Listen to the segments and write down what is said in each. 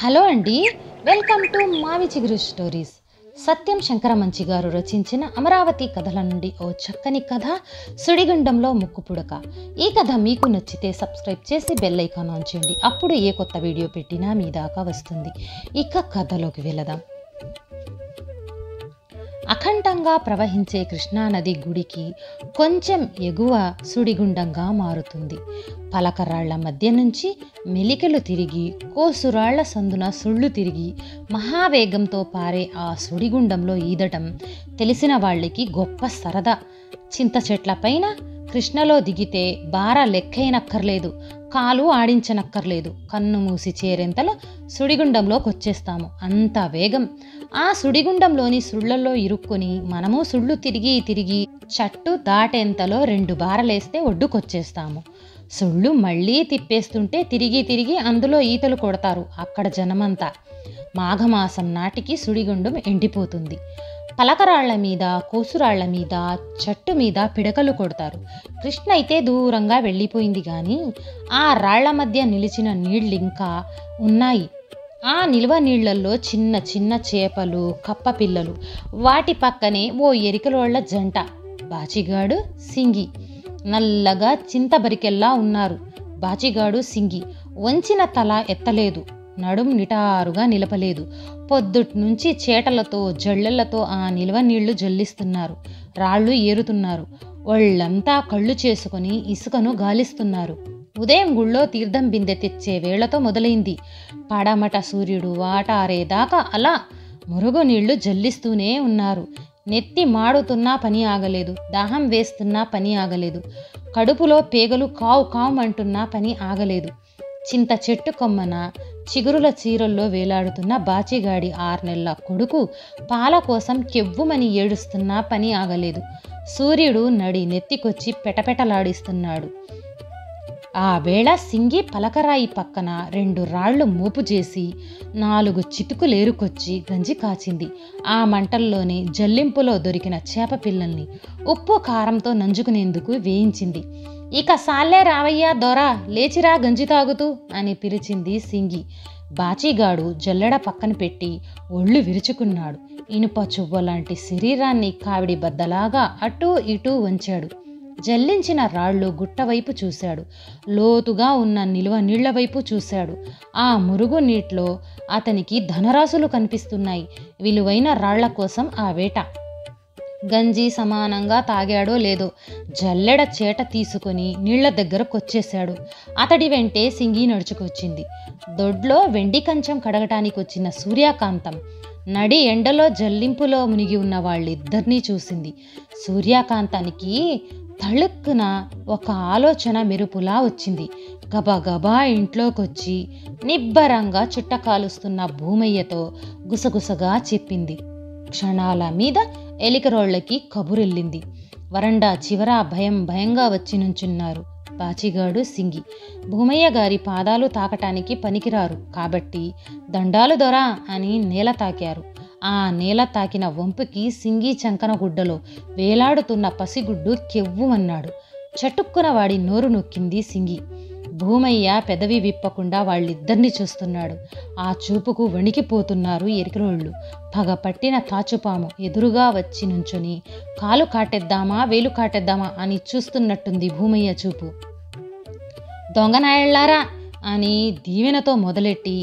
Hello అండి, welcome to మావి చిగురు స్టోరీస్. సత్యం శంకరమంచి గారు రచించిన అమరావతి కథల నుండి ఓ చక్కని కథ, సుడిగుండంలో ముక్కుపుడక. ఈ కథ మీకు నచ్చితే సబ్స్క్రైబ్ చేసి బెల్ ఐకాన్ ఆన్ చేయండి. అప్పుడు ఏ కొత్త వీడియో పెట్టినా మీ దాకా వస్తుంది. ఇక కథలోకి వెళదాం. అఖండంగా ప్రవహించే కృష్ణానది గుడికి కొంచెం ఎగువ సుడిగుండంగా మారుతుంది. పలకరాళ్ల మధ్య నుంచి మెలికలు తిరిగి, కోసురాళ్ల సందున సుళ్ళు తిరిగి మహావేగంతో పారే ఆ సుడిగుండంలో ఈదటం తెలిసిన వాళ్ళకి గొప్ప సరదా. చింత చెట్ల పైన కృష్ణలో దిగితే బార లెక్కైనక్కర్లేదు, కాలు ఆడించనక్కర్లేదు. కన్ను మూసి చేరేంతలో సుడిగుండంలోకి వచ్చేస్తాము. అంత వేగం. ఆ సుడిగుండంలోని సుళ్లలో ఇరుక్కుని మనము సుళ్ళు తిరిగి తిరిగి చట్టు దాటేంతలో 2 బారలేస్తే ఒడ్డుకొచ్చేస్తాము. సుళ్ళు మళ్ళీ తిప్పేస్తుంటే తిరిగి తిరిగి అందులో ఈతలు కొడతారు అక్కడ జనమంతా. మాఘమాసం నాటికి సుడిగుండం ఎండిపోతుంది. పలకరాళ్ల మీద, కోసురాళ్ల మీద, చెట్టు మీద పిడకలు కొడతారు. కృష్ణ అయితే దూరంగా వెళ్ళిపోయింది. కానీ ఆ రాళ్ల మధ్య నిలిచిన నీళ్ళింకా ఉన్నాయి. ఆ నిల్వ నీళ్లల్లో చిన్న చిన్న చేపలు, కప్ప పిల్లలు. వాటి పక్కనే ఓ ఎరికలోళ్ల జంట, బాచిగాడు, సింగి. నల్లగా చింతబరికెల్లా ఉన్నారు బాచిగాడు, సింగి. వంచిన తల ఎత్తలేదు, నడుం నిటారుగా నిలపలేదు. పొద్దుట్నుంచి చేటలతో జళ్ళెళ్లతో ఆ నిల్వ నీళ్లు జల్లిస్తున్నారు. రాళ్ళు ఏరుతున్నారు. ఒళ్ళంతా కళ్ళు చేసుకుని ఇసుకను గాలిస్తున్నారు. ఉదయం గుళ్ళో తీర్థం బిందె తెచ్చే వేళతో మొదలైంది. పడమట సూర్యుడు వాటారేదాకా అలా మురుగునీళ్లు జల్లిస్తూనే ఉన్నారు. నెత్తి మాడుతున్నా పని ఆగలేదు, దాహం వేస్తున్నా పని ఆగలేదు, కడుపులో పేగలు కావు కావుమంటున్నా పని ఆగలేదు. చింత చెట్టు కొమ్మన చిగురుల చీరల్లో వేలాడుతున్న బాచిగాడి 6 నెలల కొడుకు పాల కోసం కెవ్వుమని ఏడుస్తున్నా పని ఆగలేదు. సూర్యుడు నడి నెత్తికొచ్చి పెటపెటలాడిస్తున్నాడు. ఆ వేళ సింగి పలకరాయి పక్కన 2 రాళ్లు మోపు చేసి 4 చితుకులేరుకొచ్చి గంజి కాచింది. ఆ మంటల్లోనే జల్లింపులో దొరికిన చేప పిల్లల్ని ఉప్పు కారంతో నంజుకునేందుకు వేయించింది. ఇక సాల్లే రావయ్యా దొర, లేచిరా గంజి తాగుతూ అని పిలిచింది సింగి. బాచిగాడు జల్లెడ పక్కన పెట్టి ఒళ్ళు విరుచుకున్నాడు. ఇనుప చువ్వలాంటి శరీరాన్ని కావిడి బద్దలాగా అటూ ఇటూ వంచాడు. జల్లించిన రాళ్ళు గుట్టవైపు చూశాడు. లోతుగా ఉన్న నిలువ నీళ్ల వైపు చూశాడు. ఆ మురుగు నీటిలో అతనికి ధనరాశులు కనిపిస్తున్నాయి. విలువైన రాళ్ల కోసం ఆ వేట. గంజి సమానంగా తాగాడో లేదో జల్లెడ చేట తీసుకుని నీళ్ల దగ్గరకొచ్చేశాడు. అతడి వెంటే సింగి నడుచుకొచ్చింది. దొడ్లో వెండి కంచం కడగటానికి వచ్చిన సూర్యకాంతం నడి ఎండలో జల్లింపులో మునిగి ఉన్న వాళ్ళిద్దరినీ చూసింది. సూర్యకాంతానికి తళుక్కున ఒక ఆలోచన మెరుపులా వచ్చింది. గబగబా ఇంట్లోకొచ్చి నిబ్బరంగా చుట్ట కాలుస్తున్న భూమయ్యతో గుసగుసగా చెప్పింది. క్షణాల మీద ఎలికరోళ్లకి కబురెళ్ళింది. వరండా చివర భయంగా వచ్చి నుంచున్నారు బాచిగాడు, సింగి. భూమయ్య గారి పాదాలు తాకటానికి పనికిరారు కాబట్టి దండాలు దొరా అని నేల తాకారు. ఆ నేల తాకిన వంపుకి సింగి చంకన గుడ్డలో వేలాడుతున్న పసిగుడ్డు కెవ్వుమన్నాడు. చటుక్కున వాడి నోరు నొక్కింది సింగి. భూమయ్య పెదవి విప్పకుండా వాళ్ళిద్దరినీ చూస్తున్నాడు. ఆ చూపుకు వణికిపోతున్నారు ఎరికరోళ్ళు. పగపట్టిన తాచుపాము ఎదురుగా వచ్చి నుంచుని కాలు కాటేద్దామా వేలు కాటేద్దామా అని చూస్తున్నట్టుంది భూమయ్య చూపు. దొంగనాయళ్ళారా అని దీవెనతో మొదలెట్టి,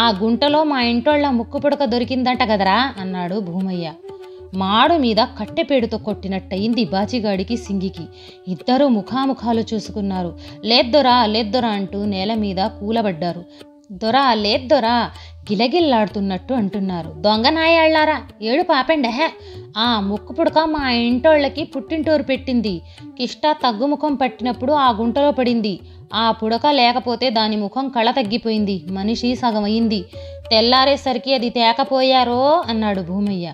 ఆ గుంటలో మా ఇంటోళ్ల ముక్కుపుడక దొరికిందంట కదరా అన్నాడు భూమయ్య. మాడు మీద కట్టెపేడుతో కొట్టినట్టయింది బాచిగాడికి, సింగికి. ఇద్దరూ ముఖాముఖాలు చూసుకున్నారు. లేద్దొరా లేద్దొరా అంటూ నేల మీద కూలబడ్డారు. దొరా లేద్దొరా గిలగిల్లాడుతున్నట్టు అంటున్నారు. దొంగనాయాళ్ళారా ఏడు పాపెండహే, ఆ ముక్కుపుడక మా ఇంటోళ్ళకి పుట్టింటోరు పెట్టింది. కిష్ట తగ్గుముఖం పట్టినప్పుడు ఆ గుంటలో పడింది. ఆ పుడక లేకపోతే దాని ముఖం కళ తగ్గిపోయింది, మనిషి సగమయింది. తెల్లారేసరికి అది తేకపోయారో అన్నాడు భూమయ్య.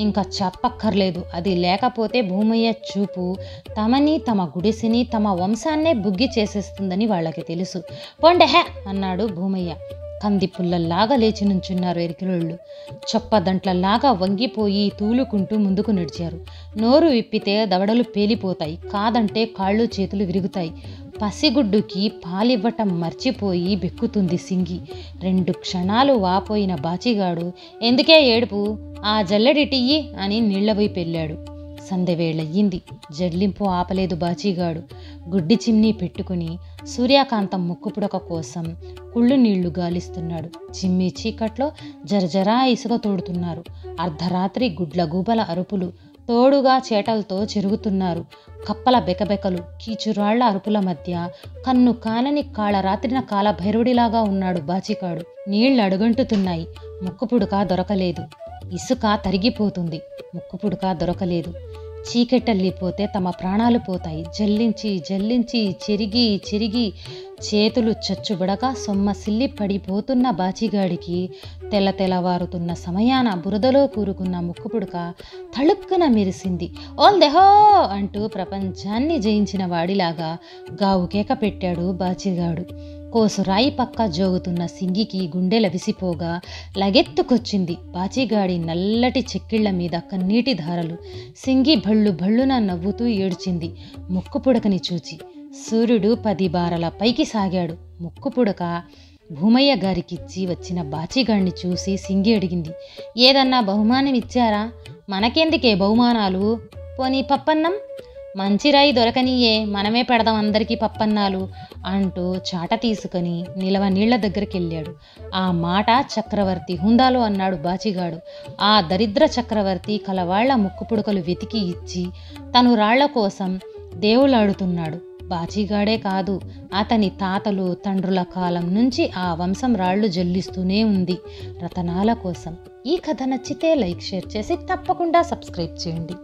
ఇంకా చెప్పక్కర్లేదు. అది లేకపోతే భూమయ్య చూపు తమని, తమ గుడిసిని, తమ వంశాన్నే బుగ్గి చేసేస్తుందని వాళ్ళకి తెలుసు. పొండెహే అన్నాడు భూమయ్య. కంది పుల్లల్లాగా లేచి నుంచున్నారు ఎరికిలోళ్ళు. చొప్పదంట్లలాగా వంగిపోయి తూలుకుంటూ ముందుకు నడిచారు. నోరు విప్పితే దవడలు పేలిపోతాయి, కాదంటే కాళ్ళు చేతులు విరుగుతాయి. పసిగుడ్డుకి పాలివ్వటం మర్చిపోయి బెక్కుతుంది సింగి. 2 క్షణాలు వాపోయిన బాచిగాడు ఎందుకే ఏడుపు, ఆ జల్లెడిటియ్యి అని నీళ్లవైపు వెళ్ళాడు. సందెవేళయ్యింది. జడ్లింపు ఆపలేదు బాచిగాడు. గుడ్డి చిమ్నీ పెట్టుకుని సూర్యకాంతం ముక్కుపుడక కోసం కుళ్ళు నీళ్లు గాలిస్తున్నాడు. చిమ్మి చీకట్లో జరజరా ఇసుక తోడుతున్నారు. అర్ధరాత్రి గుడ్లగూబల అరుపులు, తోడుగా చేటలతో చెరుగుతున్నారు. కప్పల బెకబెకలు, కీచురాళ్ల అరుపుల మధ్య కన్ను కానని కాళరాత్రిన కాలభైరవుడిలాగా ఉన్నాడు బాచిగాడు. నీళ్లు అడుగంటుతున్నాయి. ముక్కుపుడక దొరకలేదు. ఇసుక తరిగిపోతుంది. ముక్కుపుడక దొరకలేదు. చీకటల్లిపోతే తమ ప్రాణాలు పోతాయి. జల్లించి జల్లించి చెరిగి చెరిగి చేతులు చచ్చుబడగా సొమ్మసిల్లి పడిపోతున్న బాచిగాడికి తెల్లవారుతున్న సమయాన బురదలో కూరుకున్న ముక్కుపుడక తళుక్కున మెరిసింది. ఓల్ దెహో అంటూ ప్రపంచాన్ని జయించిన వాడిలాగా గావుకేక పెట్టాడు బాచిగాడు. కోసురాయి పక్క జోగుతున్న సింగికి గుండెల విసిపోగా లగెత్తుకొచ్చింది. బాచిగాడి నల్లటి చెక్కిళ్ల మీద కన్నీటి ధారలు. సింగి భళ్ళు భళ్ళున నవ్వుతూ ఏడ్చింది ముక్కుపుడకని చూచి. సూర్యుడు 10 బారల పైకి సాగాడు. ముక్కుపుడక భూమయ్య గారికిచ్చి వచ్చిన బాచిగాడిని చూసి సింగి అడిగింది, ఏదన్నా బహుమానం ఇచ్చారా? మనకెందుకే బహుమానాలు, పోనీ పప్పన్నం? మంచిరాయి దొరకనియే, మనమే పెడదాం అందరికీ పప్పన్నాలు అంటూ చాట తీసుకొని నిలవ నీళ్ల దగ్గరికెళ్ళాడు. ఆ మాట చక్రవర్తి హుందాలో అన్నాడు బాచిగాడు. ఆ దరిద్ర చక్రవర్తి కలవాళ్ల ముక్కుపుడకలు వెతికి ఇచ్చి తను రాళ్ల కోసం దేవులాడుతున్నాడు. బాచిగాడే కాదు, అతని తాతలు తండ్రుల కాలం నుంచి ఆ వంశం రాళ్లు జల్లిస్తూనే ఉంది రతనాల కోసం. ఈ కథ నచ్చితే లైక్, షేర్ చేసి తప్పకుండా సబ్స్క్రైబ్ చేయండి.